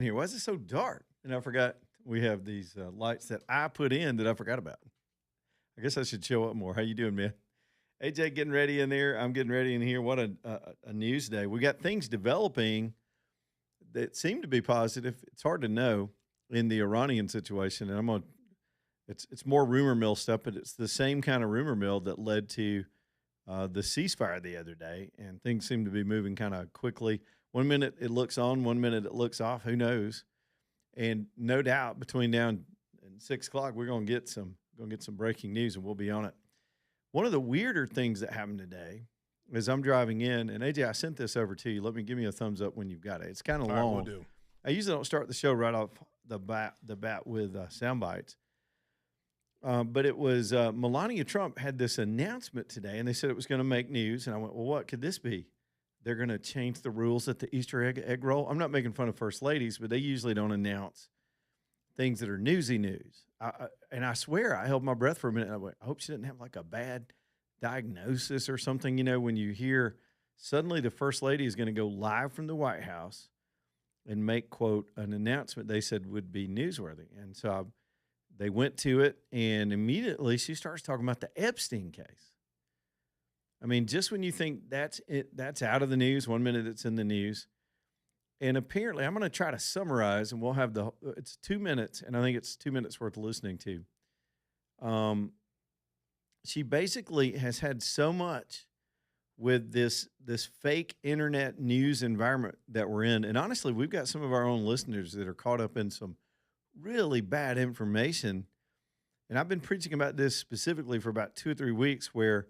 Here, why is it so dark? And I forgot we have these lights that I put in that I forgot about. I guess I should show up more. How you doing, man? AJ getting ready in there. I'm getting ready in here. What a news day. We got things developing that seem to be positive. It's hard to know in the Iranian situation, and I'm on. It's more rumor mill stuff, but it's the same kind of rumor mill that led to the ceasefire the other day, and things seem to be moving kind of quickly. One minute it looks on, one minute it looks off. Who knows? And no doubt between now and 6 o'clock, we're gonna get some breaking news, and we'll be on it. One of the weirder things that happened today is I'm driving in, and AJ, I sent this over to you. Give me a thumbs up when you've got it. It's kind of All right, long. we'll do. I usually don't start the show right off the bat with sound bites. But it was Melania Trump had this announcement today, and they said it was going to make news. And I went, well, what could this be? They're going to change the rules at the Easter egg roll. I'm not making fun of first ladies, but they usually don't announce things that are newsy news. And I swear I held my breath for a minute. And I went, I hope she didn't have like a bad diagnosis or something. You know, when you hear suddenly the first lady is going to go live from the White House and make, quote, an announcement they said would be newsworthy. And so they went to it, and immediately she starts talking about the Epstein case. I mean, just when you think that's it, that's out of the news, 1 minute it's in the news. And apparently, I'm going to try to summarize, and we'll have it's 2 minutes, and I think it's 2 minutes worth listening to. She basically has had so much with this fake internet news environment that we're in. And honestly, we've got some of our own listeners that are caught up in some really bad information. And I've been preaching about this specifically for about 2 or 3 weeks, where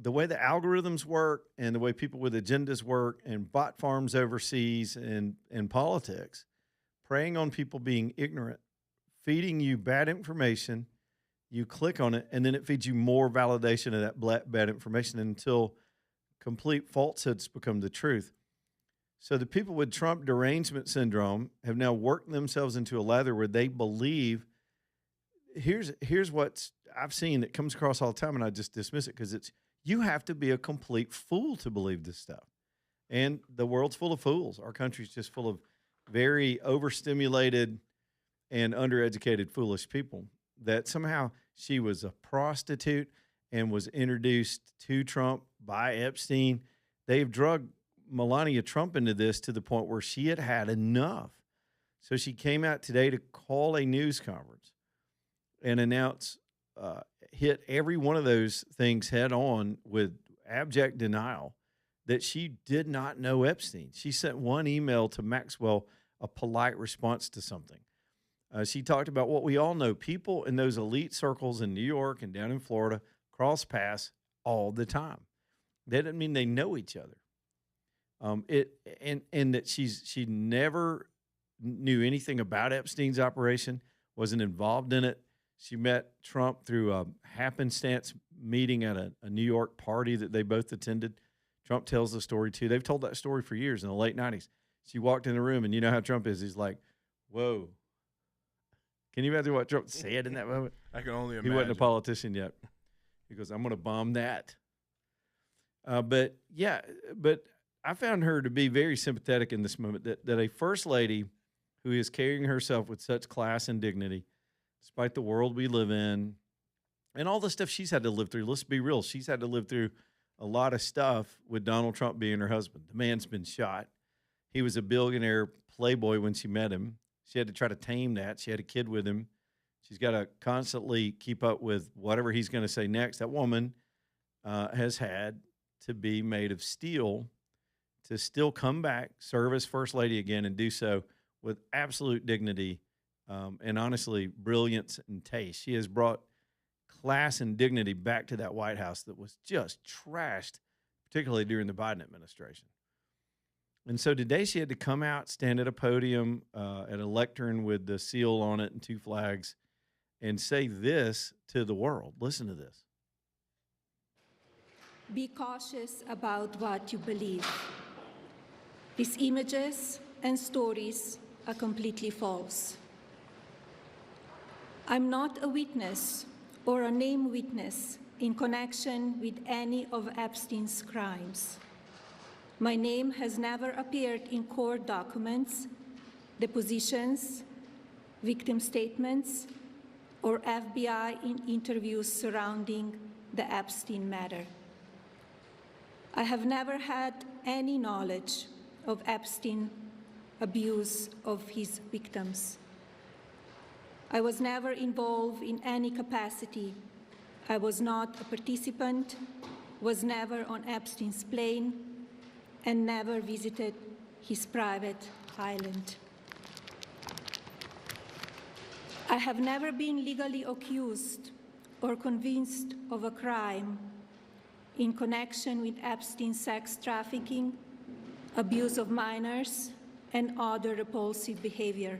the way the algorithms work and the way people with agendas work and bot farms overseas and politics, preying on people being ignorant, feeding you bad information, you click on it, and then it feeds you more validation of that bad information until complete falsehoods become the truth. So the people with Trump derangement syndrome have now worked themselves into a lather where they believe, here's what I've seen that comes across all the time, and I just dismiss it because you have to be a complete fool to believe this stuff. And the world's full of fools. Our country's just full of very overstimulated and undereducated, foolish people, that somehow she was a prostitute and was introduced to Trump by Epstein. They've drugged Melania Trump into this to the point where she had had enough. So she came out today to call a news conference and announce, hit every one of those things head on with abject denial that she did not know Epstein. She sent one email to Maxwell, a polite response to something. She talked about what we all know. People in those elite circles in New York and down in Florida cross paths all the time. That doesn't mean they know each other. And that she never knew anything about Epstein's operation, wasn't involved in it. She met Trump through a happenstance meeting at a New York party that they both attended. Trump tells the story too. They've told that story for years in the late 90s. She walked in the room, and you know how Trump is. He's like, whoa. Can you imagine what Trump said in that moment? I can only imagine. He wasn't a politician yet. He goes, I'm going to bomb that. But I found her to be very sympathetic in this moment, that a first lady who is carrying herself with such class and dignity, despite the world we live in and all the stuff she's had to live through. Let's be real. She's had to live through a lot of stuff with Donald Trump being her husband. The man's been shot. He was a billionaire playboy when she met him. She had to try to tame that. She had a kid with him. She's got to constantly keep up with whatever he's going to say next. That woman has had to be made of steel to still come back, serve as first lady again, and do so with absolute dignity and honestly brilliance and taste. She has brought class and dignity back to that White House that was just trashed, particularly during the Biden administration. And so today she had to come out, stand at a podium at a lectern with the seal on it and 2 flags, and say this to the world. Listen to this. Be cautious about what you believe. These images and stories are completely false. I'm not a witness or a named witness in connection with any of Epstein's crimes. My name has never appeared in court documents, depositions, victim statements, or FBI interviews surrounding the Epstein matter. I have never had any knowledge of Epstein abuse of his victims. I was never involved in any capacity. I was not a participant, was never on Epstein's plane, and never visited his private island. I have never been legally accused or convinced of a crime in connection with Epstein's sex trafficking, abuse of minors, and other repulsive behavior.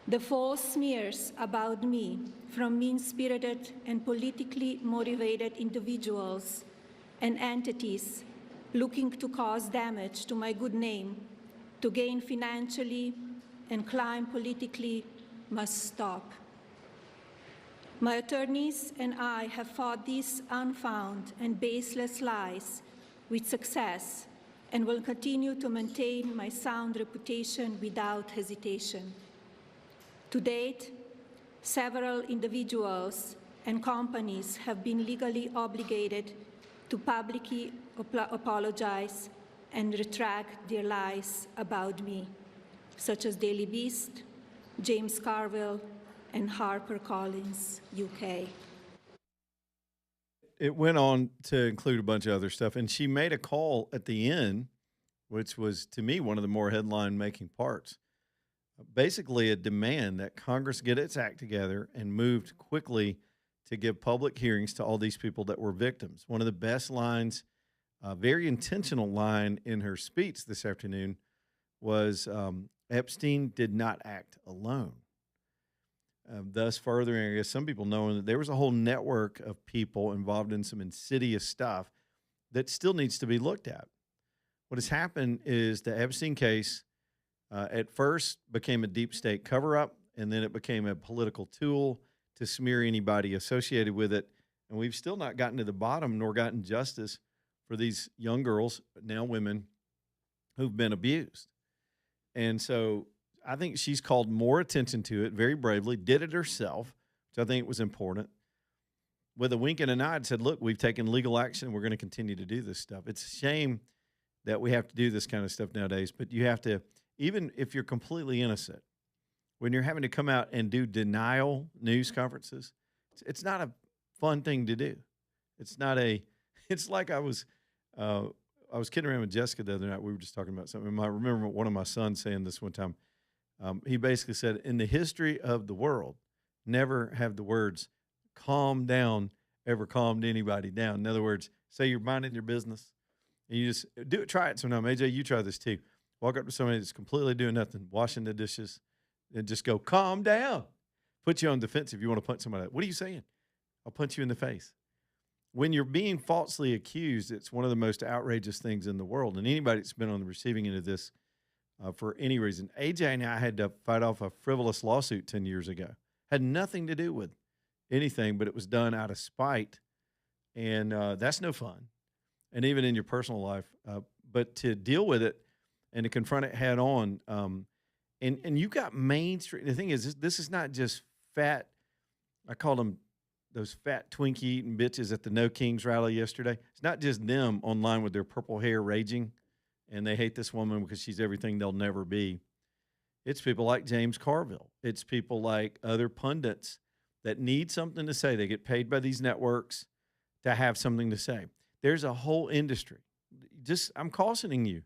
The false smears about me from mean-spirited and politically motivated individuals and entities looking to cause damage to my good name, to gain financially and climb politically, must stop. My attorneys and I have fought these unfounded and baseless lies with success and will continue to maintain my sound reputation without hesitation. To date, several individuals and companies have been legally obligated to publicly apologize and retract their lies about me, such as Daily Beast, James Carville, and HarperCollins, UK. It went on to include a bunch of other stuff, and she made a call at the end, which was, to me, one of the more headline-making parts. Basically, a demand that Congress get its act together and moved quickly to give public hearings to all these people that were victims. One of the best lines, a very intentional line in her speech this afternoon was, Epstein did not act alone. Thus furthering, I guess, some people knowing that there was a whole network of people involved in some insidious stuff that still needs to be looked at. What has happened is the Epstein case at first became a deep state cover-up, and then it became a political tool to smear anybody associated with it. And we've still not gotten to the bottom nor gotten justice for these young girls, now women, who've been abused. And so I think she's called more attention to it very bravely, did it herself, which I think was important. With a wink and a nod, said, look, we've taken legal action. We're going to continue to do this stuff. It's a shame that we have to do this kind of stuff nowadays, but you have to, even if you're completely innocent, when you're having to come out and do denial news conferences, it's not a fun thing to do. It's not a, it's like I was kidding around with Jessica the other night. We were just talking about something. I remember one of my sons saying this one time. He basically said, in the history of the world, never have the words calm down ever calmed anybody down. In other words, say you're minding your business and you just do it. Try it sometime. AJ, you try this too. Walk up to somebody that's completely doing nothing, washing the dishes, and just go, calm down. Put you on defensive. You want to punch somebody. What are you saying? I'll punch you in the face. When you're being falsely accused, it's one of the most outrageous things in the world. And anybody that's been on the receiving end of this for any reason. AJ and I had to fight off a frivolous lawsuit 10 years ago. Had nothing to do with anything, but it was done out of spite. And that's no fun. And even in your personal life. But to deal with it and to confront it head on, and you got mainstream. The thing is, this is not just fat. I called them those fat Twinkie eating bitches at the No Kings rally yesterday. It's not just them online with their purple hair raging, and they hate this woman because she's everything they'll never be. It's people like James Carville. It's people like other pundits that need something to say. They get paid by these networks to have something to say. There's a whole industry. I'm cautioning you.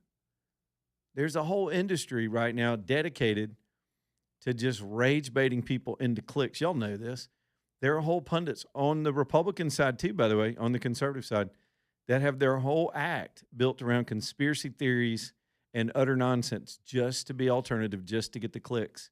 There's a whole industry right now dedicated to just rage baiting people into clicks. Y'all know this. There are whole pundits on the Republican side too, by the way, on the conservative side, that have their whole act built around conspiracy theories and utter nonsense just to be alternative, just to get the clicks.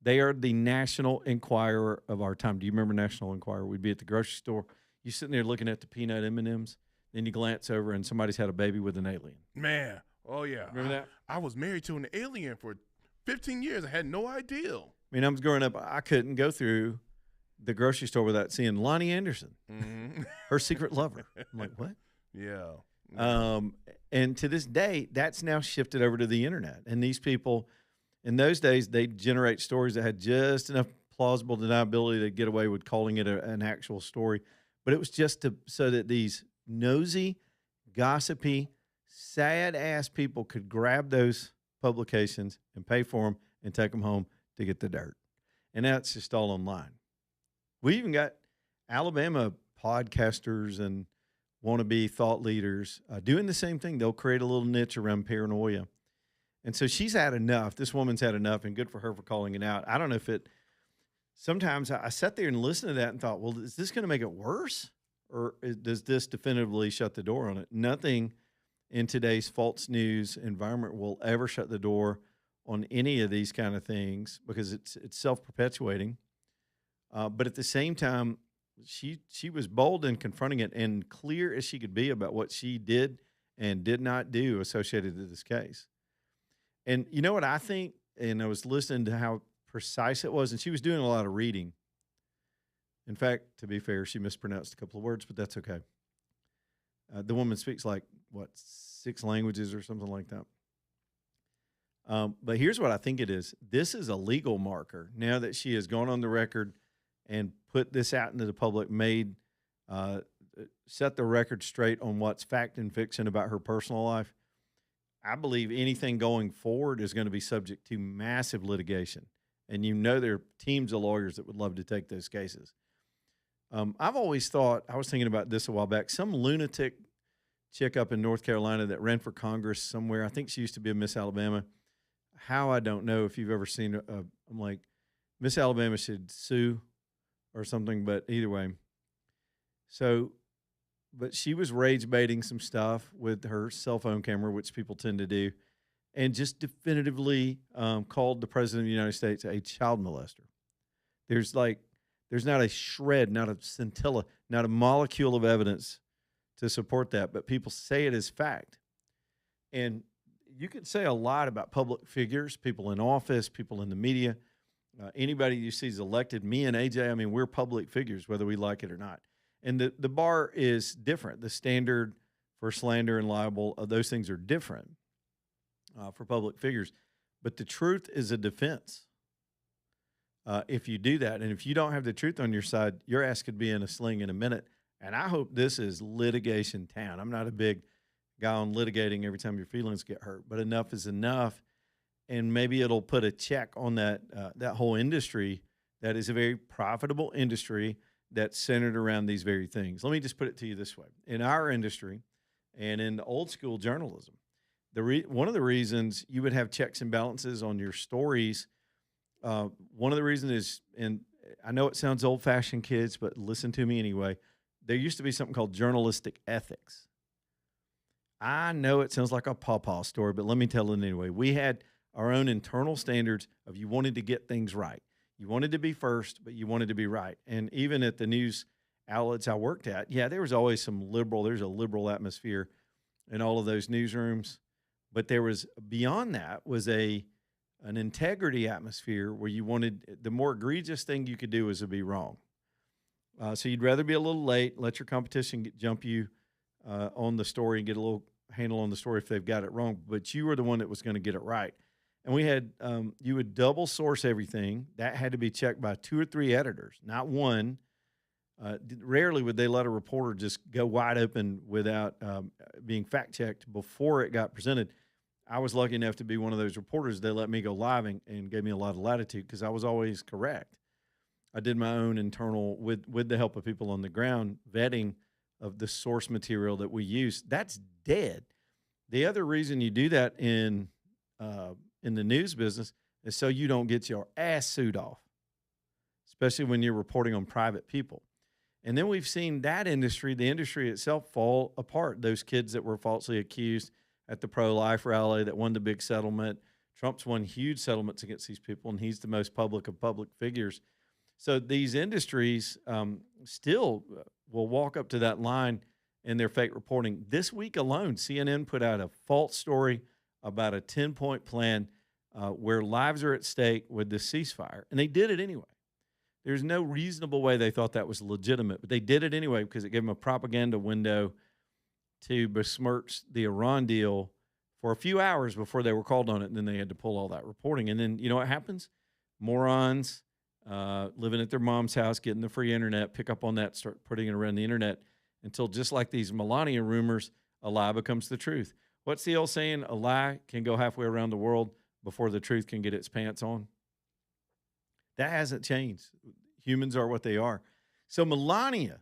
They are the National Enquirer of our time. Do you remember National Enquirer? We'd be at the grocery store. You're sitting there looking at the peanut M&Ms. Then you glance over and somebody's had a baby with an alien. Man, oh yeah. Remember that? I was married to an alien for 15 years. I had no idea. I mean, I was growing up, I couldn't go through the grocery store without seeing Lonnie Anderson, her secret lover. I'm like, what? Yeah. And to this day, that's now shifted over to the internet. And these people, In those days, they'd generate stories that had just enough plausible deniability to get away with calling it an actual story. But it was just so that these nosy, gossipy, sad ass people could grab those publications and pay for them and take them home to get the dirt. And that's just all online. We even got Alabama podcasters and wannabe thought leaders doing the same thing. They'll create a little niche around paranoia. And so she's had enough. This woman's had enough, and good for her for calling it out. I don't know if it, sometimes I sat there and listened to that and thought, well, is this going to make it worse? Or does this definitively shut the door on it? Nothing in today's false news environment will ever shut the door on any of these kind of things because it's self-perpetuating. But at the same time, she was bold in confronting it and clear as she could be about what she did and did not do associated to this case. And you know what I think? And I was listening to how precise it was, and she was doing a lot of reading. In fact, to be fair, she mispronounced a couple of words, but that's okay. The woman speaks like, 6 languages or something like that. But here's what I think it is. This is a legal marker. Now that she has gone on the record and put this out into the public, set the record straight on what's fact and fiction about her personal life, I believe anything going forward is going to be subject to massive litigation. And there are teams of lawyers that would love to take those cases. I've always thought, I was thinking about this a while back, some lunatic chick up in North Carolina that ran for Congress somewhere. I think she used to be a Miss Alabama. How, I don't know if you've ever seen her. I'm like, Miss Alabama should sue or something, but either way. But she was rage baiting some stuff with her cell phone camera, which people tend to do, and just definitively called the President of the United States a child molester. There's not a shred, not a scintilla, not a molecule of evidence to support that, but people say it as fact. And you can say a lot about public figures, people in office, people in the media, anybody you see is elected. Me and AJ, I mean, we're public figures, whether we like it or not. And the bar is different. The standard for slander and libel, those things are different for public figures. But the truth is a defense. If you do that, and if you don't have the truth on your side, your ass could be in a sling in a minute. And I hope this is litigation town. I'm not a big guy on litigating every time your feelings get hurt, but enough is enough. And maybe it'll put a check on that whole industry that is a very profitable industry that's centered around these very things. Let me just put it to you this way. In our industry and in old school journalism, one of the reasons you would have checks and balances on your stories, one of the reasons is, and I know it sounds old-fashioned, kids, but listen to me anyway, there used to be something called journalistic ethics. I know it sounds like a pawpaw story, but let me tell it anyway. We had our own internal standards of you wanted to get things right. You wanted to be first, but you wanted to be right. And even at the news outlets I worked at, there was always there's a liberal atmosphere in all of those newsrooms. But there was, beyond that, was an integrity atmosphere where you wanted, the more egregious thing you could do is to be wrong. So you'd rather be a little late, let your competition jump you on the story and get a little handle on the story if they've got it wrong, but you were the one that was going to get it right. And we had, you would double source everything. That had to be checked by 2 or 3 editors, not one. Rarely would they let a reporter just go wide open without being fact checked before it got presented. I was lucky enough to be one of those reporters. They let me go live and gave me a lot of latitude because I was always correct. I did my own internal, with the help of people on the ground, vetting of the source material that we use. That's dead. The other reason you do that in the news business is so you don't get your ass sued off, especially when you're reporting on private people. And then we've seen that industry, the industry itself, fall apart. Those kids that were falsely accused at the pro-life rally that won the big settlement. Trump's won huge settlements against these people, and he's the most public of public figures. So these industries still will walk up to that line in their fake reporting. This week alone, CNN put out a false story about a 10-point plan where lives are at stake with the ceasefire, and they did it anyway. There's no reasonable way they thought that was legitimate, but they did it anyway because it gave them a propaganda window to besmirch the Iran deal for a few hours before they were called on it, and then they had to pull all that reporting. And then you know what happens? Morons living at their mom's house, getting the free internet, pick up on that, start putting it around the internet until just like these Melania rumors, a lie becomes the truth. What's the old saying? A lie can go halfway around the world before the truth can get its pants on. That hasn't changed. Humans are what they are. So Melania,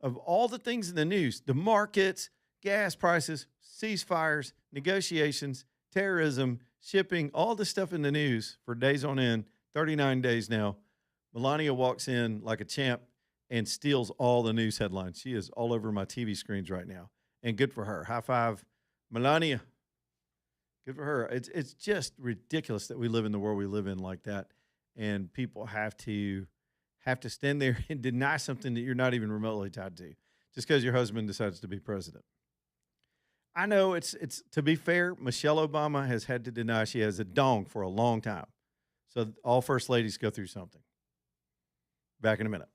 of all the things in the news, the markets, gas prices, ceasefires, negotiations, terrorism, shipping, all the stuff in the news for days on end, 39 days now, Melania walks in like a champ and steals all the news headlines. She is all over my TV screens right now. And good for her. High five, Melania. Good for her. It's just ridiculous that we live in the world we live in like that. And people have to stand there and deny something that you're not even remotely tied to just because your husband decides to be president. I know it's to be fair, Michelle Obama has had to deny she has a dong for a long time. So all first ladies go through something. Back in a minute.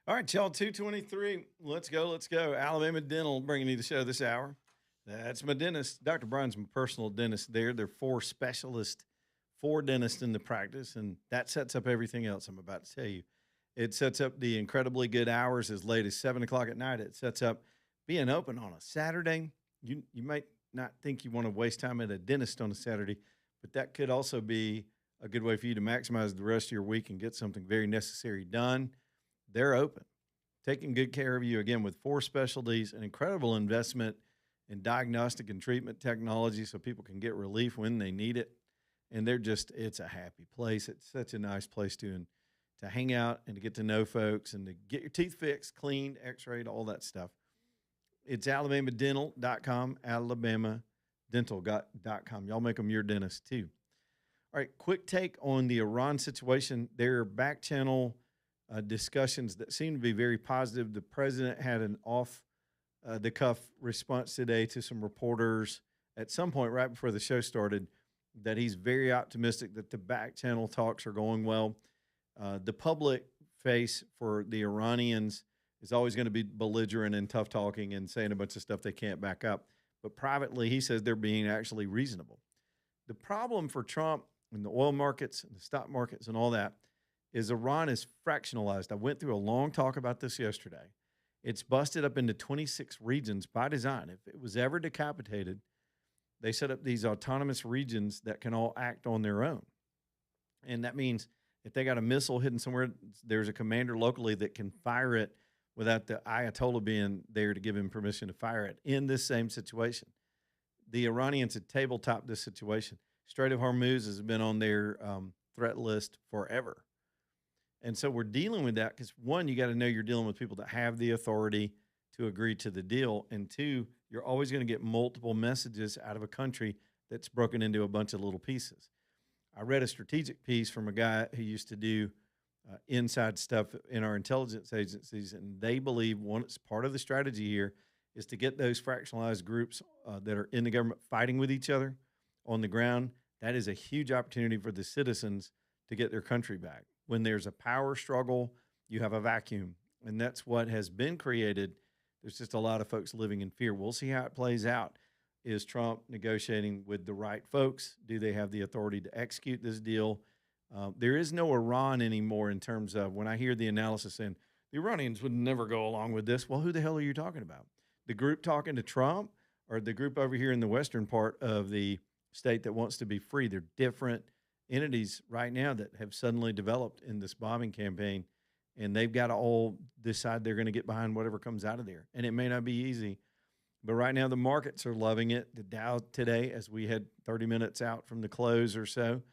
All right, y'all, 223. Let's go. Let's go. Alabama Dental bringing you the show this hour. That's my dentist. Dr. Brian's my personal dentist there. They're four specialists, four dentists in the practice, and that sets up everything else I'm about to tell you. It sets up the incredibly good hours as late as 7 o'clock at night. It sets up being open on a Saturday. You might not think you want to waste time at a dentist on a Saturday, but that could also be a good way for you to maximize the rest of your week and get something very necessary done. They're open, taking good care of you, again, with four specialties, an incredible investment in diagnostic and treatment technology so people can get relief when they need it. And it's a happy place. It's such a nice place to to hang out and to get to know folks and to get your teeth fixed, cleaned, x-rayed, all that stuff. It's alabamadental.com, alabamadental.com. Y'all make them your dentist too. All right, quick take on the Iran situation. There are back channel discussions that seem to be very positive. The president had an off-the-cuff response today to some reporters at some point right before the show started that he's very optimistic that the back channel talks are going well. The public face for the Iranians is always going to be belligerent and tough talking and saying a bunch of stuff they can't back up. But privately, he says they're being actually reasonable. The problem for Trump and the oil markets and the stock markets and all that is Iran is fractionalized. I went through a long talk about this yesterday. It's busted up into 26 regions by design. If it was ever decapitated, they set up these autonomous regions that can all act on their own. And that means if they got a missile hidden somewhere, there's a commander locally that can fire it without the Ayatollah being there to give him permission to fire it in this same situation. The Iranians had tabletopped this situation. Strait of Hormuz has been on their threat list forever. And so we're dealing with that because, one, you got to know you're dealing with people that have the authority to agree to the deal. And two, you're always going to get multiple messages out of a country that's broken into a bunch of little pieces. I read a strategic piece from a guy who used to do inside stuff in our intelligence agencies, and they believe part of the strategy here is to get those fractionalized groups that are in the government fighting with each other on the ground. That is a huge opportunity for the citizens to get their country back. When there's a power struggle, you have a vacuum, and that's what has been created. There's just a lot of folks living in fear. We'll see how it plays out. Is Trump negotiating with the right folks? Do they have the authority to execute this deal? There is no Iran anymore in terms of when I hear the analysis saying the Iranians would never go along with this. Well, who the hell are you talking about? The group talking to Trump or the group over here in the western part of the state that wants to be free? They're different entities right now that have suddenly developed in this bombing campaign, and they've got to all decide they're going to get behind whatever comes out of there. And it may not be easy, but right now the markets are loving it. The Dow today, as we had 30 minutes out from the close or so,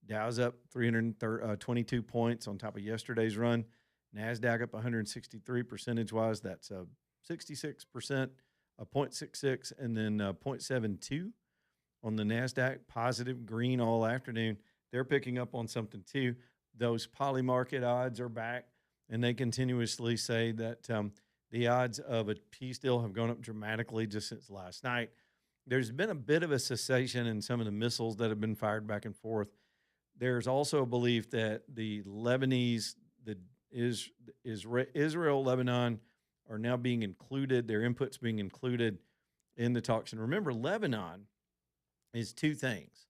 Dow's up 322 points on top of yesterday's run. NASDAQ up 163 percentage-wise. That's 66%, 0.66, and then 0.72 on the NASDAQ. Positive, green all afternoon. They're picking up on something too. Those poly market odds are back, and they continuously say that the odds of a peace deal have gone up dramatically just since last night. There's been a bit of a cessation in some of the missiles that have been fired back and forth. There's also a belief that the Lebanese, Israel, Lebanon are now being included, their inputs being included in the talks. And remember, Lebanon is two things.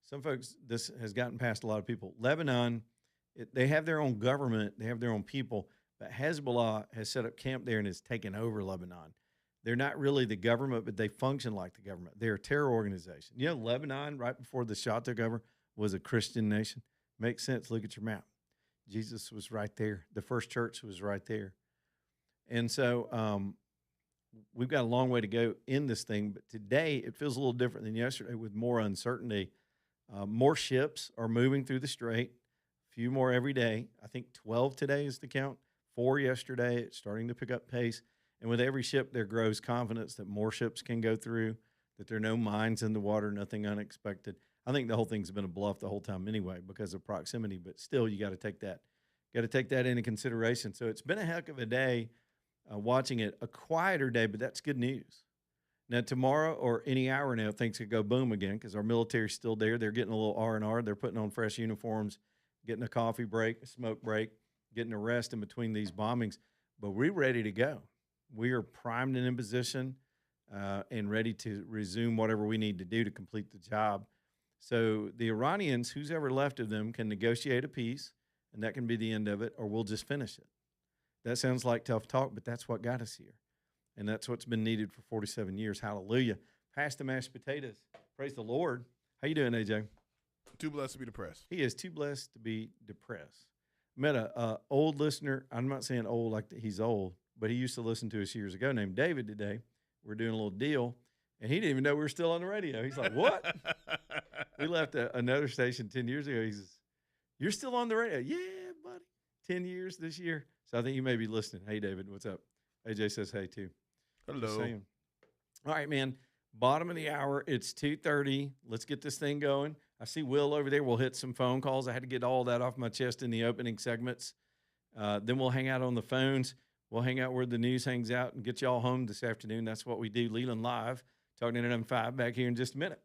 Some folks, this has gotten past a lot of people. Lebanon, they have their own government, they have their own people, but Hezbollah has set up camp there and has taken over Lebanon. They're not really the government, but they function like the government. They're a terror organization. You know, Lebanon, right before the Shah took over, was a Christian nation. Makes sense. Look at your map. Jesus was right there. The first church was right there. And so we've got a long way to go in this thing, but today it feels a little different than yesterday with more uncertainty. More ships are moving through the strait, a few more every day. I think 12 today is the count, 4 yesterday. It's starting to pick up pace. And with every ship, there grows confidence that more ships can go through, that there are no mines in the water, nothing unexpected. I think the whole thing's been a bluff the whole time anyway because of proximity, but still you got to take that into consideration. So it's been a heck of a day watching it, a quieter day, but that's good news. Now tomorrow or any hour now, things could go boom again because our military's still there. They're getting a little R&R. They're putting on fresh uniforms, getting a coffee break, a smoke break, getting a rest in between these bombings. But we're ready to go. We are primed and in position and ready to resume whatever we need to do to complete the job. So the Iranians, who's ever left of them, can negotiate a peace, and that can be the end of it, or we'll just finish it. That sounds like tough talk, but that's what got us here. And that's what's been needed for 47 years. Hallelujah. Pass the mashed potatoes. Praise the Lord. How you doing, AJ? Too blessed to be depressed. He is too blessed to be depressed. Met a old listener. I'm not saying old like he's old, but he used to listen to us years ago named David today. We're doing a little deal, and he didn't even know we were still on the radio. He's like, what? We left another station 10 years ago. He says, you're still on the radio? Yeah, buddy. 10 years this year. So I think you may be listening. Hey, David, what's up? AJ says hey, too. Just Hello. saying. All right, man. Bottom of the hour. It's 2:30. Let's get this thing going. I see Will over there. We'll hit some phone calls. I had to get all that off my chest in the opening segments. Then we'll hang out on the phones. We'll hang out where the news hangs out and get y'all home this afternoon. That's what we do. Leland Live, Talk 99.5, back here in just a minute.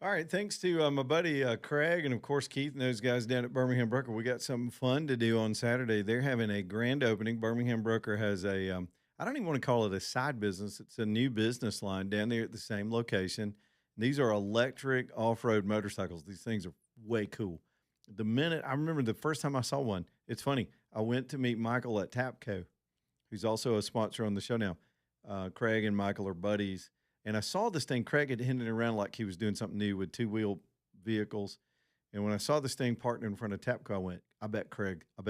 All right, thanks to my buddy Craig and of course Keith and those guys down at Birmingham Broker. We got something fun to do on Saturday. They're having a grand opening. Birmingham Broker has a I don't even want to call it a side business. It's a new business line down there at the same location. These are electric off-road motorcycles. These things are way cool. The minute I remember the first time I saw one, it's funny. I went to meet Michael at Tapco, who's also a sponsor on the show now. Craig and Michael are buddies. And I saw this thing, Craig had hinted around like he was doing something new with two-wheel vehicles. And when I saw this thing parked in front of Tapco, I went, I bet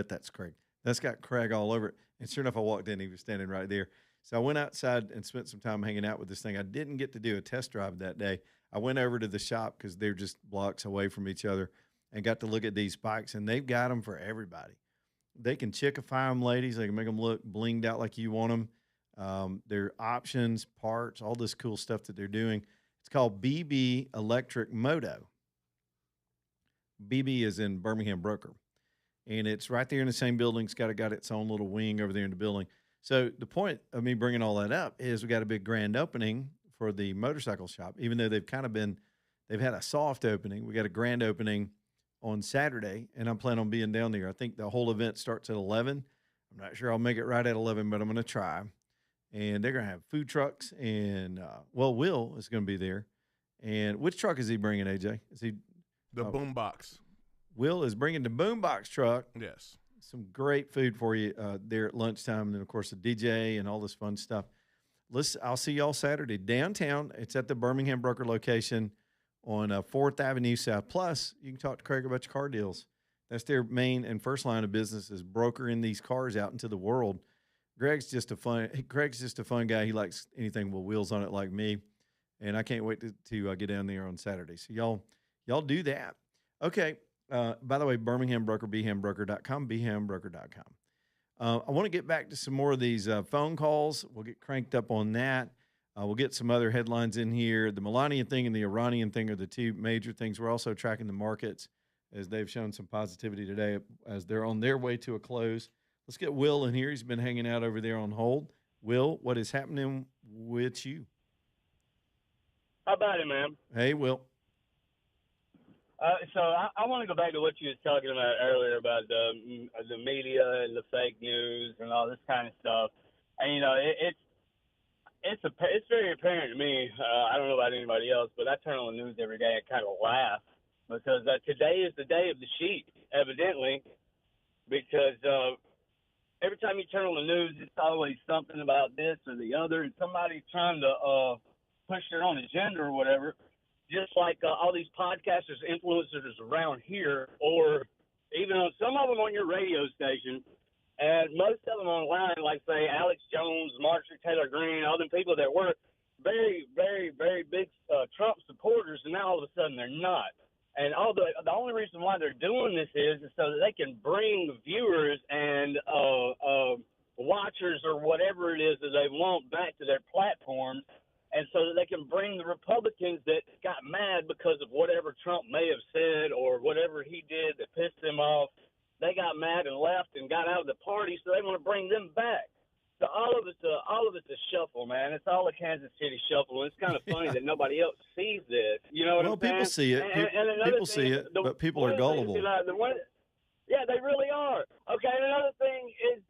that's Craig. That's got Craig all over it. And sure enough, I walked in, he was standing right there. So I went outside and spent some time hanging out with this thing. I didn't get to do a test drive that day. I went over to the shop because they're just blocks away from each other and got to look at these bikes. And they've got them for everybody. They can chickify them, ladies. They can make them look blinged out like you want them. Their options, parts, all this cool stuff that they're doing. It's called BB Electric Moto. BB is in Birmingham Broker. And it's right there in the same building. It's got its own little wing over there in the building. So the point of me bringing all that up is we got a big grand opening for the motorcycle shop, even though they've had a soft opening. We got a grand opening on Saturday, and I'm planning on being down there. I think the whole event starts at 11. I'm not sure I'll make it right at 11, but I'm going to try. And they're going to have food trucks, and Will is going to be there. And which truck is he bringing, AJ? Is he the boombox? Will is bringing the boombox truck. Yes, some great food for you there at lunchtime, and then of course the DJ and all this fun stuff. I'll see y'all Saturday downtown. It's at the Birmingham Broker location on 4th Avenue South. Plus, you can talk to Craig about your car deals. That's their main and first line of business, is brokering these cars out into the world. Greg's just a fun guy. He likes anything with wheels on it like me. And I can't wait to get down there on Saturday. So y'all do that. Okay. By the way, Birmingham Broker, bhambroker.com, bhambroker.com. I want to get back to some more of these phone calls. We'll get cranked up on that. We'll get some other headlines in here. The Melania thing and the Iranian thing are the two major things. We're also tracking the markets as they've shown some positivity today as they're on their way to a close. Let's get Will in here. He's been hanging out over there on hold. Will, what is happening with you? How about it, man? Hey, Will. So I want to go back to what you was talking about earlier about the media and the fake news and all this kind of stuff. And you know, it's very apparent to me. I don't know about anybody else, but I turn on the news every day and kind of laugh because today is the day of the sheep, evidently, because every time you turn on the news, it's always something about this or the other, and somebody's trying to push their own agenda or whatever. Just like all these podcasters, influencers around here, or even on some of them on your radio station, and most of them online, like, say, Alex Jones, Marjorie Taylor Greene, all them people that were very, very, very big Trump supporters, and now all of a sudden they're not. And the only reason why they're doing this is so that they can bring viewers and watchers or whatever it is that they want back to their platforms, and so that they can bring the Republicans that got mad because of whatever Trump may have said or whatever he did that pissed them off. They got mad and left and got out of the party, so they want to bring them back. So all of it's a shuffle, man. It's all a Kansas City shuffle. And it's kind of funny that nobody else sees this. You know what I'm saying? People see it. People see it, but people are gullible. Yeah, they really are. Okay, and another thing is,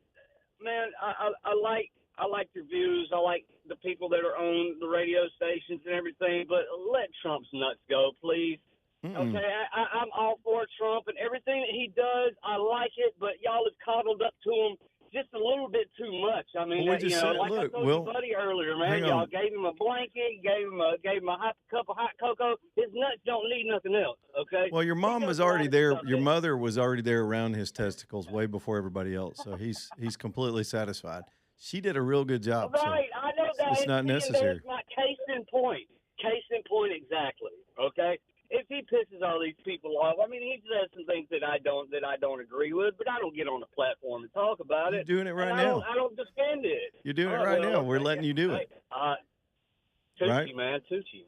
man, I like your views. I like the people that are on the radio stations and everything, but let Trump's nuts go, please. Okay, I'm all for Trump and everything that he does. I like it, but y'all have coddled up to him just a little bit too much. I mean, like I told your buddy earlier, man, y'all gave him a blanket, gave him a hot cup of hot cocoa. His nuts don't need nothing else, okay? Well, your mom was already there. Your mother was already there around his testicles way before everybody else, so he's completely satisfied. She did a real good job. Right, so I know that. It's not necessary. That's my case in point. Case in point exactly, okay? If he pisses all these people off, I mean, he says some things that I don't agree with, but I don't get on the platform and talk about it. You're doing it right now. I don't defend it. You're doing it right now. We're letting you do it. Tucci, right? Man, Tucci.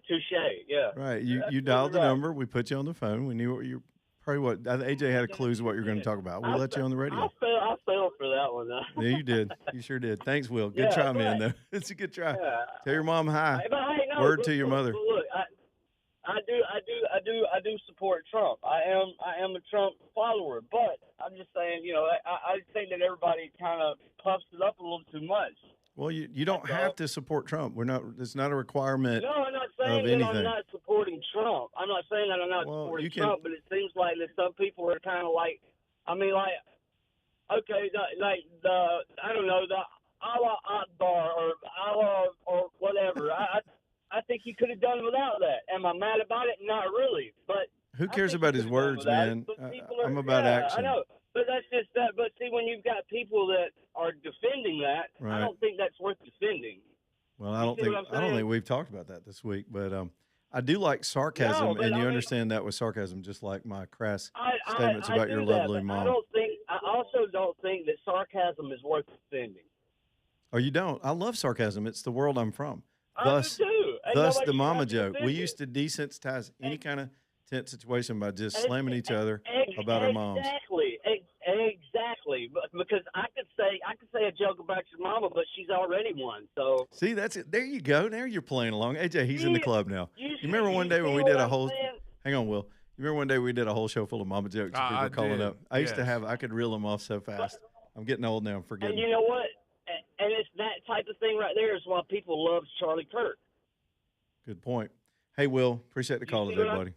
Touche, yeah. Right. You dialed the number. We put you on the phone. We knew what you AJ had a clue what you were going to talk about. We let you on the radio. I fell for that one, though. Yeah, you did. You sure did. Thanks, Will. Good try, man, though. It's a good try. Tell your mom hi. But, hey, no, Word to your mother. Look, I do support Trump. I am a Trump follower, but I'm just saying, I think that everybody kind of puffs it up a little too much. Well, you don't That's all. have to support Trump. It's not a requirement. No, I'm not saying of that anything. I'm not supporting Trump. I'm not saying that I'm not Well, supporting you can- Trump, but it seems like that some people are kind of like, okay, I don't know, the Allah Akbar or Allah or whatever. I think he could have done without that. Am I mad about it? Not really, but Who I cares think about he his could've done words, without it, man? but people I'm about action. I know, but that's just that. But see, when you've got people that are defending that, Right. I don't think that's worth defending. Well, I You don't see think what I'm I don't saying? think we've talked about that this week, but I do like sarcasm, No, but and I you mean- understand that with sarcasm, just like my crass I statements about do your that, lovely but mom. I also don't think that sarcasm is worth defending. Oh, you don't? I love sarcasm. It's the world I'm from. I Thus, do too. And thus nobody the should mama have to joke. defend We it. used to desensitize any kind of tense situation by just Ex- slamming each other about our moms. Exactly. But because I could say a joke about your mama, but she's already one. So See, that's it. There you go. Now you're playing along. AJ, he's in the Yeah, club now. you remember one day when see we what did a I'm whole saying? hang on, Will. You remember one day we did a whole show full of mama jokes and people I were calling did, up. I used to yes. I could reel them off so fast. I'm getting old now. I'm forgetting. And you know what? And it's that type of thing right there is why people love Charlie Kirk. Good point. Hey, Will, appreciate the You call see today, what buddy.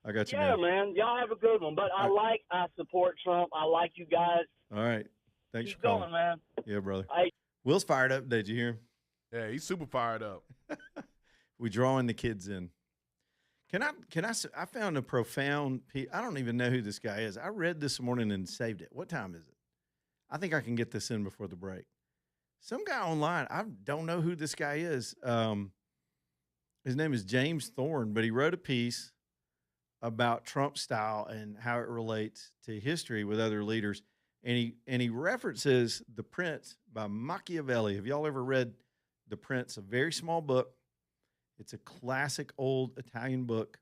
I got you, Yeah, man. man. Y'all have a good one. But I support Trump. I like you guys. All right. Thanks Keep for calling. going, man. Yeah, brother. Hey. Will's fired up. Did you hear him? Yeah, he's super fired up. We drawing the kids in. I found a profound I don't even know who this guy is. I read this morning and saved it. What time is it? I think I can get this in before the break. Some guy online, I don't know who this guy is. His name is James Thorne, but he wrote a piece about Trump style and how it relates to history with other leaders. And he references The Prince by Machiavelli. Have y'all ever read The Prince? A very small book. It's a classic old Italian book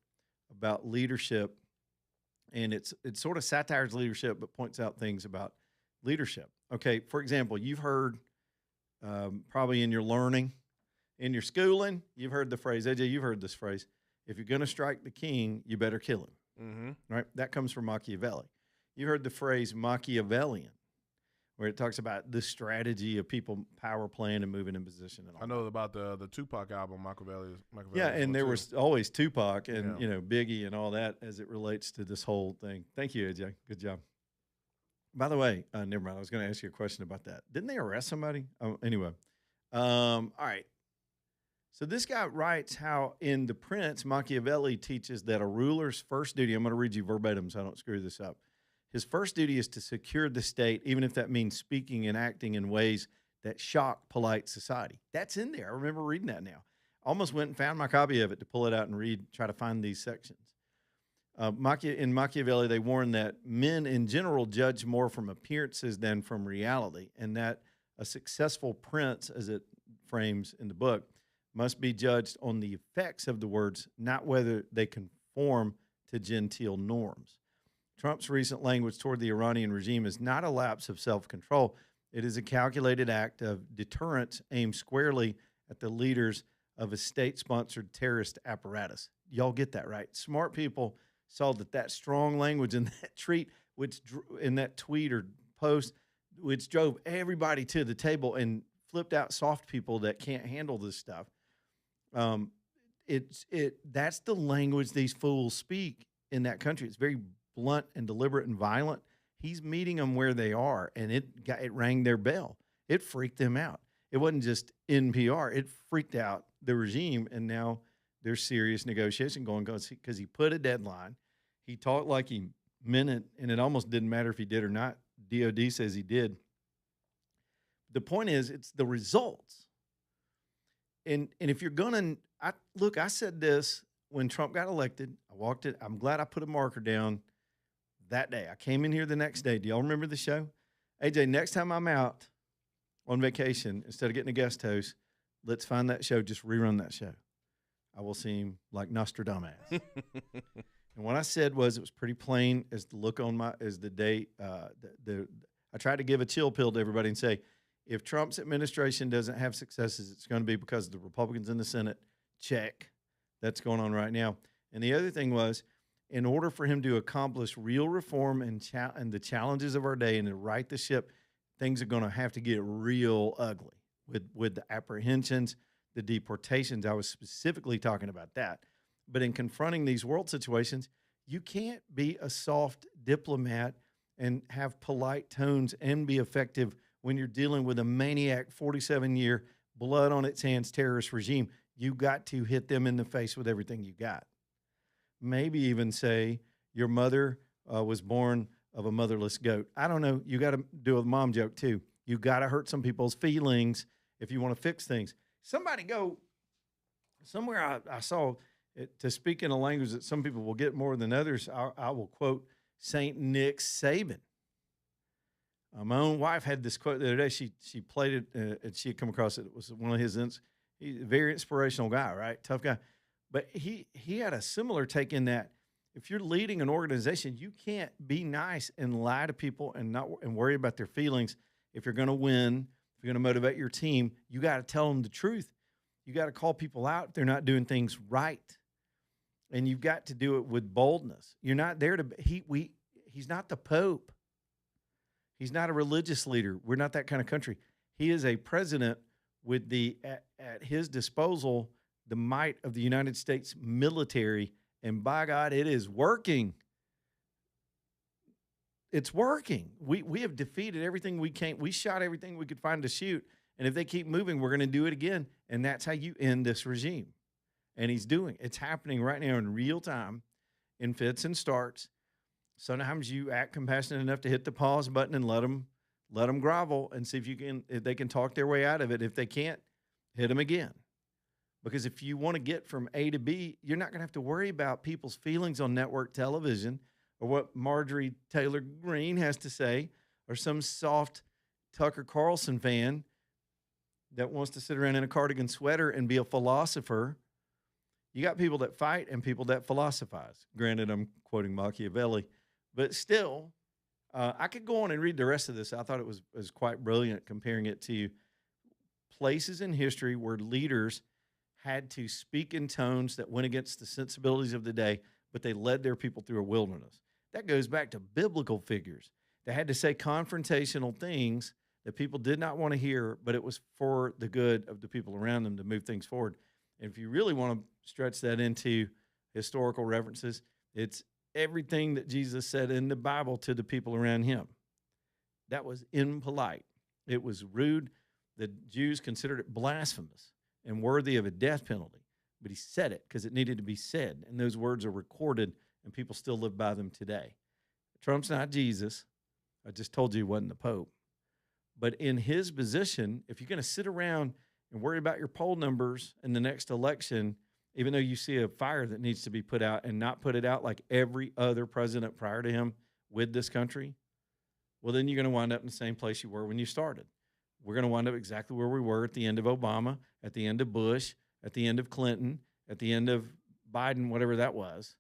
about leadership, and it sort of satires leadership, but points out things about leadership. Okay, for example, you've heard probably in your learning, in your schooling, you've heard the phrase, AJ, you've heard this phrase, if you're going to strike the king, you better kill him, Mm-hmm. right? That comes from Machiavelli. You heard the phrase Machiavellian, where it talks about the strategy of people power playing and moving in position. And all I know about the Tupac album, Machiavelli. Yeah, and there was always Tupac and Yeah. Biggie and all that as it relates to this whole thing. Thank you, AJ. Good job. By the way, never mind. I was going to ask you a question about that. Didn't they arrest somebody? Anyway, all right. So this guy writes how in The Prince, Machiavelli teaches that a ruler's first duty. I'm going to read you verbatim so I don't screw this up. His first duty is to secure the state, even if that means speaking and acting in ways that shock polite society. That's in there. I remember reading that now. Almost went and found my copy of it to pull it out and read, try to find these sections. In Machiavelli, they warn that men in general judge more from appearances than from reality, and that a successful prince, as it frames in the book, must be judged on the effects of the words, not whether they conform to genteel norms. Trump's recent language toward the Iranian regime is not a lapse of self-control. It is a calculated act of deterrence aimed squarely at the leaders of a state-sponsored terrorist apparatus. Y'all get that, right? Smart people saw that strong language in that in that tweet or post, which drove everybody to the table and flipped out soft people that can't handle this stuff. That's the language these fools speak in that country. It's very blunt and deliberate and violent. He's meeting them where they are, and it rang their bell. It freaked them out. It wasn't just NPR. It freaked out the regime, and now there's serious negotiation going on because he put a deadline. He talked like he meant it, and it almost didn't matter if he did or not. DOD says he did. The point is, it's the results. And if you're going to – I said this when Trump got elected. I walked it. I'm glad I put a marker down that day. I came in here the next day. Do y'all remember the show? AJ, next time I'm out on vacation, instead of getting a guest host, let's find that show. Just rerun that show. I will seem like Nostradamus. And what I said was it was pretty plain as the look on the date. I tried to give a chill pill to everybody and say, if Trump's administration doesn't have successes, it's going to be because of the Republicans in the Senate. Check. That's going on right now. And the other thing was, in order for him to accomplish real reform and the challenges of our day and to right the ship, things are going to have to get real ugly with the apprehensions, the deportations. I was specifically talking about that. But in confronting these world situations, you can't be a soft diplomat and have polite tones and be effective when you're dealing with a maniac 47-year blood on its hands terrorist regime. You got to hit them in the face with everything you got. Maybe even say your mother was born of a motherless goat. I don't know. You got to do a mom joke too. You got to hurt some people's feelings if you want to fix things. Somebody go somewhere. I saw it, to speak in a language that some people will get more than others. I will quote Saint Nick Saban. My own wife had this quote the other day. She played it, and she had come across it. It was one of his. He's a very inspirational guy, right? Tough guy. But he had a similar take in that if you're leading an organization, you can't be nice and lie to people and worry about their feelings. If you're going to win, if you're going to motivate your team, you got to tell them the truth. You got to call people out if they're not doing things right, and you've got to do it with boldness. You're not there to he's not the Pope. He's not a religious leader. We're not that kind of country. He is a president with at his disposal the might of the United States military, and by God, it is working. It's working. We have defeated everything we can't. We shot everything we could find to shoot, and if they keep moving, we're going to do it again, and that's how you end this regime. And he's doing it's happening right now in real time, in fits and starts. Sometimes you act compassionate enough to hit the pause button and let them grovel and see if they can talk their way out of it. If they can't, hit them again. Because if you want to get from A to B, you're not going to have to worry about people's feelings on network television or what Marjorie Taylor Greene has to say or some soft Tucker Carlson fan that wants to sit around in a cardigan sweater and be a philosopher. You got people that fight and people that philosophize. Granted, I'm quoting Machiavelli, but still, I could go on and read the rest of this. I thought it was quite brilliant, comparing it to places in history where leaders had to speak in tones that went against the sensibilities of the day, but they led their people through a wilderness. That goes back to biblical figures that had to say confrontational things that people did not want to hear, but it was for the good of the people around them to move things forward. And if you really want to stretch that into historical references, it's everything that Jesus said in the Bible to the people around him. That was impolite. It was rude. The Jews considered it blasphemous and worthy of a death penalty. But he said it because it needed to be said. And those words are recorded, and people still live by them today. Trump's not Jesus. I just told you he wasn't the Pope. But in his position, if you're going to sit around and worry about your poll numbers in the next election, even though you see a fire that needs to be put out and not put it out like every other president prior to him with this country, well, then you're going to wind up in the same place you were when you started. We're going to wind up exactly where we were at the end of Obama, at the end of Bush, at the end of Clinton, at the end of Biden, whatever that was.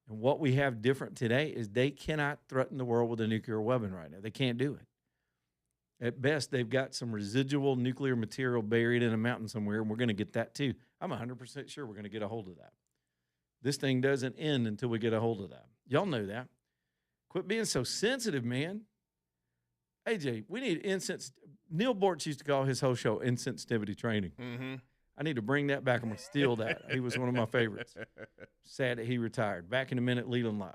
And what we have different today is they cannot threaten the world with a nuclear weapon right now. They can't do it. At best, they've got some residual nuclear material buried in a mountain somewhere, and we're going to get that too. I'm 100% sure we're going to get a hold of that. This thing doesn't end until we get a hold of that. Y'all know that. Quit being so sensitive, man. AJ, we need Neil Bortz used to call his whole show insensitivity training. Mm-hmm. I need to bring that back. I'm going to steal that. He was one of my favorites. Sad that he retired. Back in a minute, Leland Live.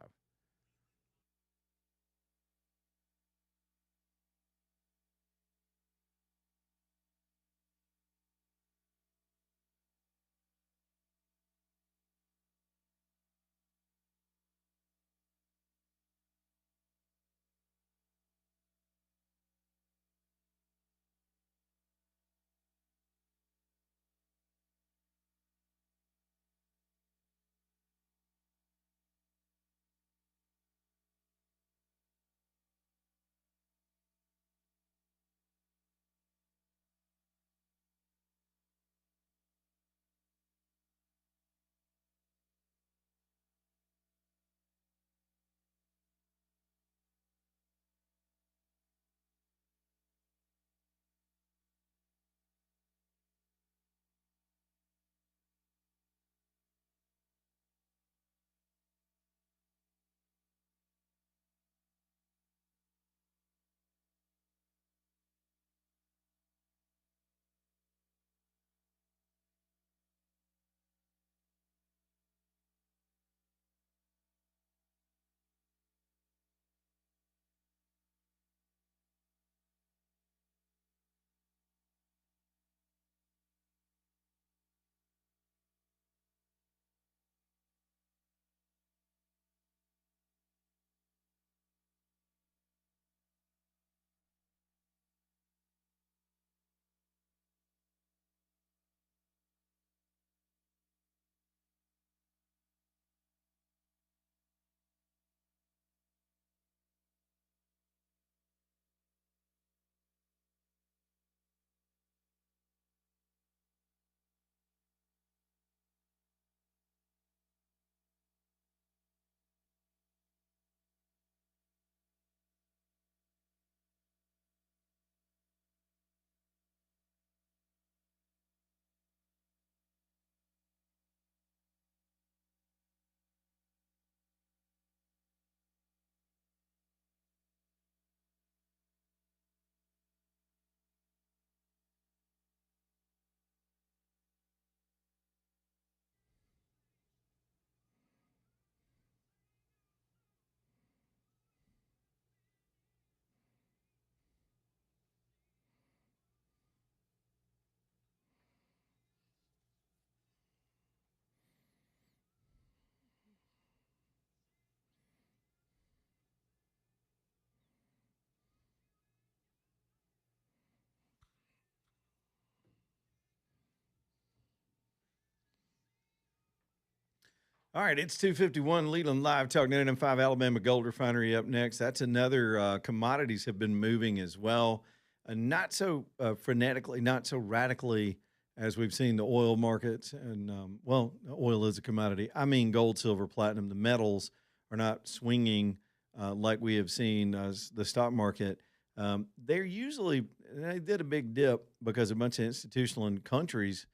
All right, it's 2:51 Leland Live talking 905 Alabama Gold Refinery up next. That's another commodities have been moving as well. Not so frenetically, not so radically as we've seen the oil markets. And, well, oil is a commodity. I mean, gold, silver, platinum, the metals are not swinging like we have seen the stock market. They're usually, they did a big dip because a bunch of institutional and countries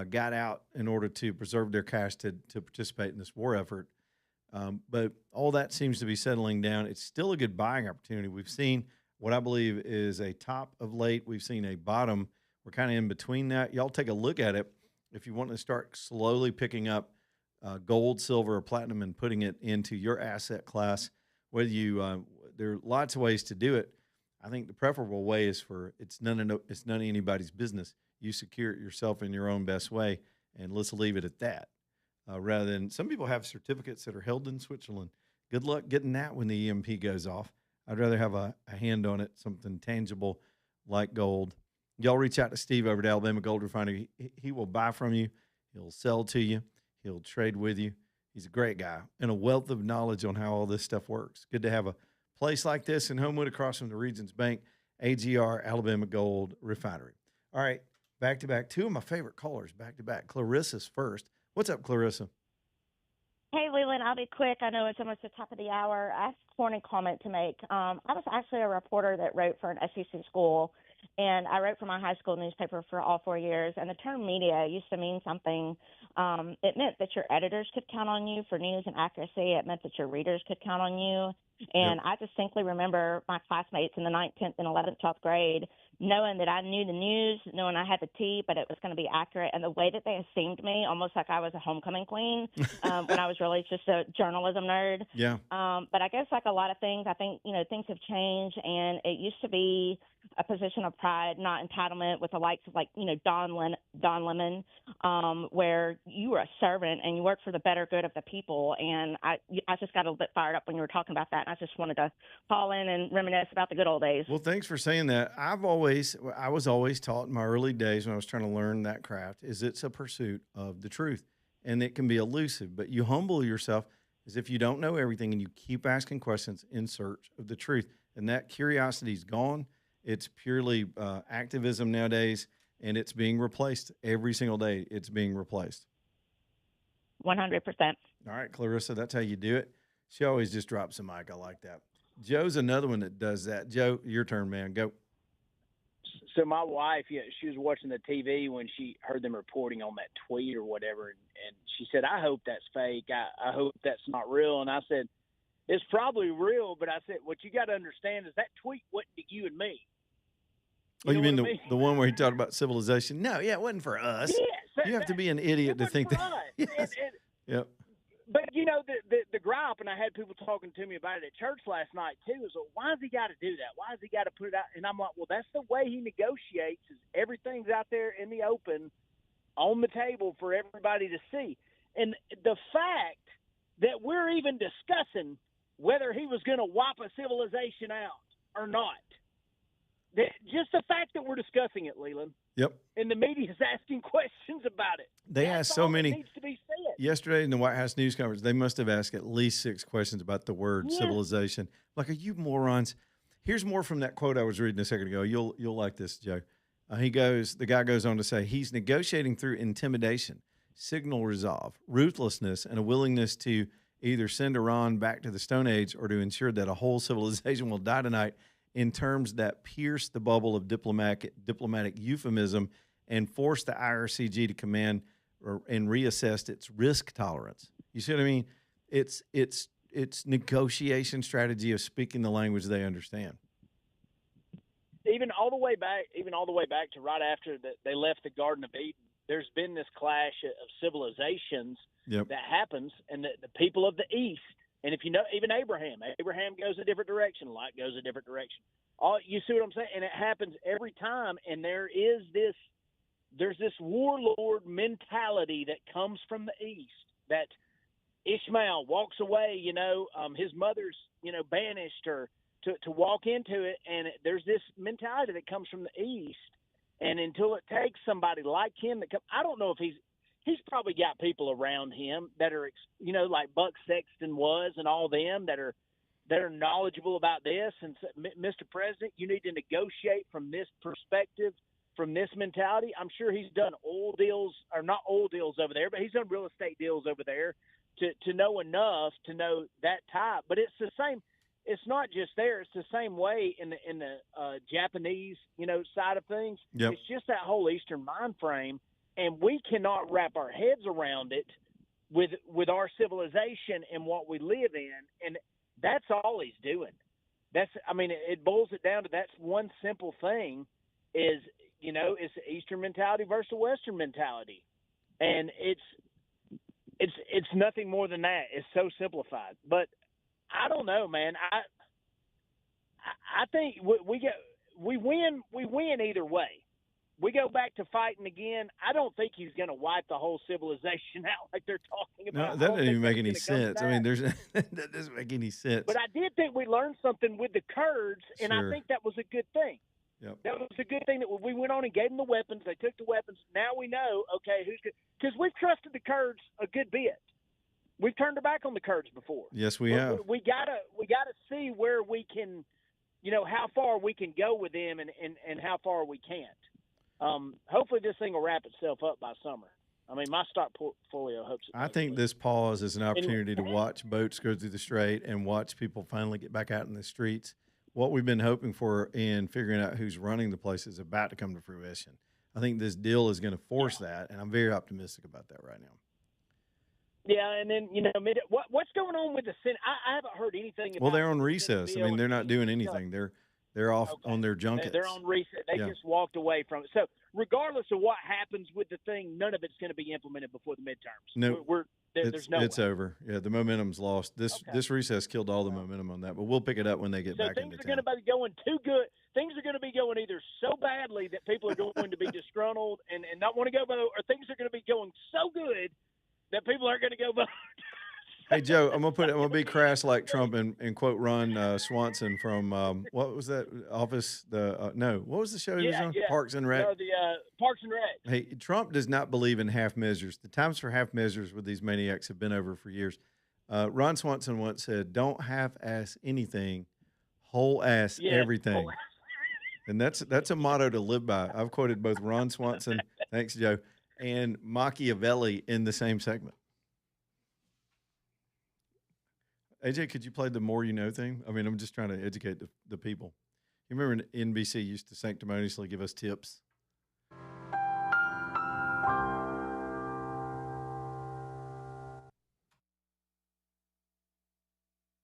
got out in order to preserve their cash to participate in this war effort. But all that seems to be settling down. It's still a good buying opportunity. We've seen what I believe is a top of late. We've seen a bottom. We're kind of in between that. Y'all take a look at it. If you want to start slowly picking up gold, silver, or platinum and putting it into your asset class, whether you there are lots of ways to do it. I think the preferable way is for it's none of anybody's business. You secure it yourself in your own best way, and let's leave it at that. Rather than some people have certificates that are held in Switzerland. Good luck getting that when the EMP goes off. I'd rather have a hand on it, something tangible like gold. Y'all reach out to Steve over at Alabama Gold Refinery. He will buy from you. He'll sell to you. He'll trade with you. He's a great guy and a wealth of knowledge on how all this stuff works. Good to have a place like this in Homewood across from the Regions Bank, AGR, Alabama Gold Refinery. All right, back to back. Two of my favorite callers back to back. Clarissa's first. What's up, Clarissa? Hey, Leland, I'll be quick. I know it's almost the top of the hour. I have a corny comment to make. I was actually a reporter that wrote for an SEC school, and I wrote for my high school newspaper for all 4 years. And the term media used to mean something. It meant that your editors could count on you for news and accuracy. It meant that your readers could count on you. And I distinctly remember my classmates in the 9th, 10th, and 11th, 12th grade knowing that I knew the news, knowing I had the tea, but it was going to be accurate. And the way that they esteemed me, almost like I was a homecoming queen when I was really just a journalism nerd. Yeah. But I guess like a lot of things, I think, things have changed. And it used to be a position of pride, not entitlement, with the likes of Don Lemon, where you were a servant and you worked for the better good of the people. And I just got a little bit fired up when you were talking about that. And I just wanted to call in and reminisce about the good old days. Well, thanks for saying that. I was always taught in my early days when I was trying to learn that craft is it's a pursuit of the truth, and it can be elusive, but you humble yourself as if you don't know everything and you keep asking questions in search of the truth. And that curiosity is gone. It's purely activism nowadays, and it's being replaced every single day. It's being replaced. 100%. All right, Clarissa, that's how you do it. She always just drops the mic. I like that. Joe's another one that does that. Joe, your turn, man. Go. So my wife, she was watching the TV when she heard them reporting on that tweet or whatever, and she said, "I hope that's fake. I hope that's not real." And I said, "It's probably real," but I said, "What you got to understand is that tweet wasn't to you and me." You mean the one where he talked about civilization? No, yeah, it wasn't for us. Yes, you have to be an idiot to think that. Yes. Yep. But the gripe, and I had people talking to me about it at church last night too, is, well, why has he got to do that? Why has he got to put it out? And I'm like, well, that's the way he negotiates. Is everything's out there in the open, on the table for everybody to see. And the fact that we're even discussing whether he was going to wipe a civilization out or not, just the fact that we're discussing it, Leland. Yep. And the media is asking questions about it. They asked so many. Needs to be said. Yesterday in the White House news conference, they must have asked at least 6 questions about the word civilization. Like, are you morons? Here's more from that quote I was reading a second ago. You'll like this, Joe. The guy goes on to say, he's negotiating through intimidation, signal resolve, ruthlessness, and a willingness to either send Iran back to the Stone Age or to ensure that a whole civilization will die tonight in terms that pierce the bubble of diplomatic euphemism and force the IRCG to command and reassess its risk tolerance. You see what I mean? It's negotiation strategy of speaking the language they understand. Even all the way back to right after they left the Garden of Eden, there's been this clash of civilizations that happens, and the people of the East. And if you know, even Abraham goes a different direction. Lot goes a different direction. You see what I'm saying? And it happens every time. And there's this warlord mentality that comes from the East. That Ishmael walks away. His mother's banished her to walk into it. And there's this mentality that comes from the East. And until it takes somebody like him I don't know if he's probably got people around him that are, like Buck Sexton was, and all them that are knowledgeable about this. And Mr. President, you need to negotiate from this perspective, from this mentality. I'm sure he's done oil deals, or not oil deals over there, but he's done real estate deals over there to know enough to know that type. But it's the same. It's not just there. It's the same way in the Japanese, side of things. Yep. It's just that whole Eastern mind frame, and we cannot wrap our heads around it with our civilization and what we live in. And that's all he's doing. It boils it down to that's one simple thing is, it's the Eastern mentality versus the Western mentality. And it's nothing more than that. It's so simplified. But I don't know, man. I think we win either way. We go back to fighting again. I don't think he's going to wipe the whole civilization out like they're talking about. No, that doesn't even make any sense. I mean, that doesn't make any sense. But I did think we learned something with the Kurds, and Sure. I think that was a good thing. Yep. That was a good thing that we went on and gave them the weapons. They took the weapons. Now we know, okay, who's good. Because we've trusted the Kurds a good bit. We've turned our back on the Kurds before. Yes, we have. We gotta see where we can, how far we can go with them and how far we can't. Hopefully this thing will wrap itself up by summer. I mean, my stock portfolio hopes. I think this pause is an opportunity to watch boats go through the strait and watch people finally get back out in the streets. What we've been hoping for in figuring out who's running the place is about to come to fruition. I think this deal is going to force that, and I'm very optimistic about that right now. Yeah, and then, what's going on with the Senate? I haven't heard anything about. Well, they're on recess. I mean, they're not doing anything. They're off on their junkets. They're on recess. They just walked away from it. So regardless of what happens with the thing, none of it's going to be implemented before the midterms. No, there's no it's way. over. Yeah, the momentum's lost. This recess killed all the momentum on that, but we'll pick it up when they get back into town. So things are going to be going too good. Things are going to be going either so badly that people are going to be disgruntled and not want to go vote, or things are going to be going so good that people aren't going to go vote. Hey Joe, I'm gonna be crass like Trump and quote Ron Swanson from what was that Office? What was the show he was on? Parks and Rec. No, the Parks and Rec. Hey, Trump does not believe in half measures. The times for half measures with these maniacs have been over for years. Ron Swanson once said, "Don't half-ass anything, whole-ass everything." And that's a motto to live by. I've quoted both Ron Swanson, thanks Joe, and Machiavelli in the same segment. AJ, could you play the More You Know thing? I mean, I'm just trying to educate the people. You remember NBC used to sanctimoniously give us tips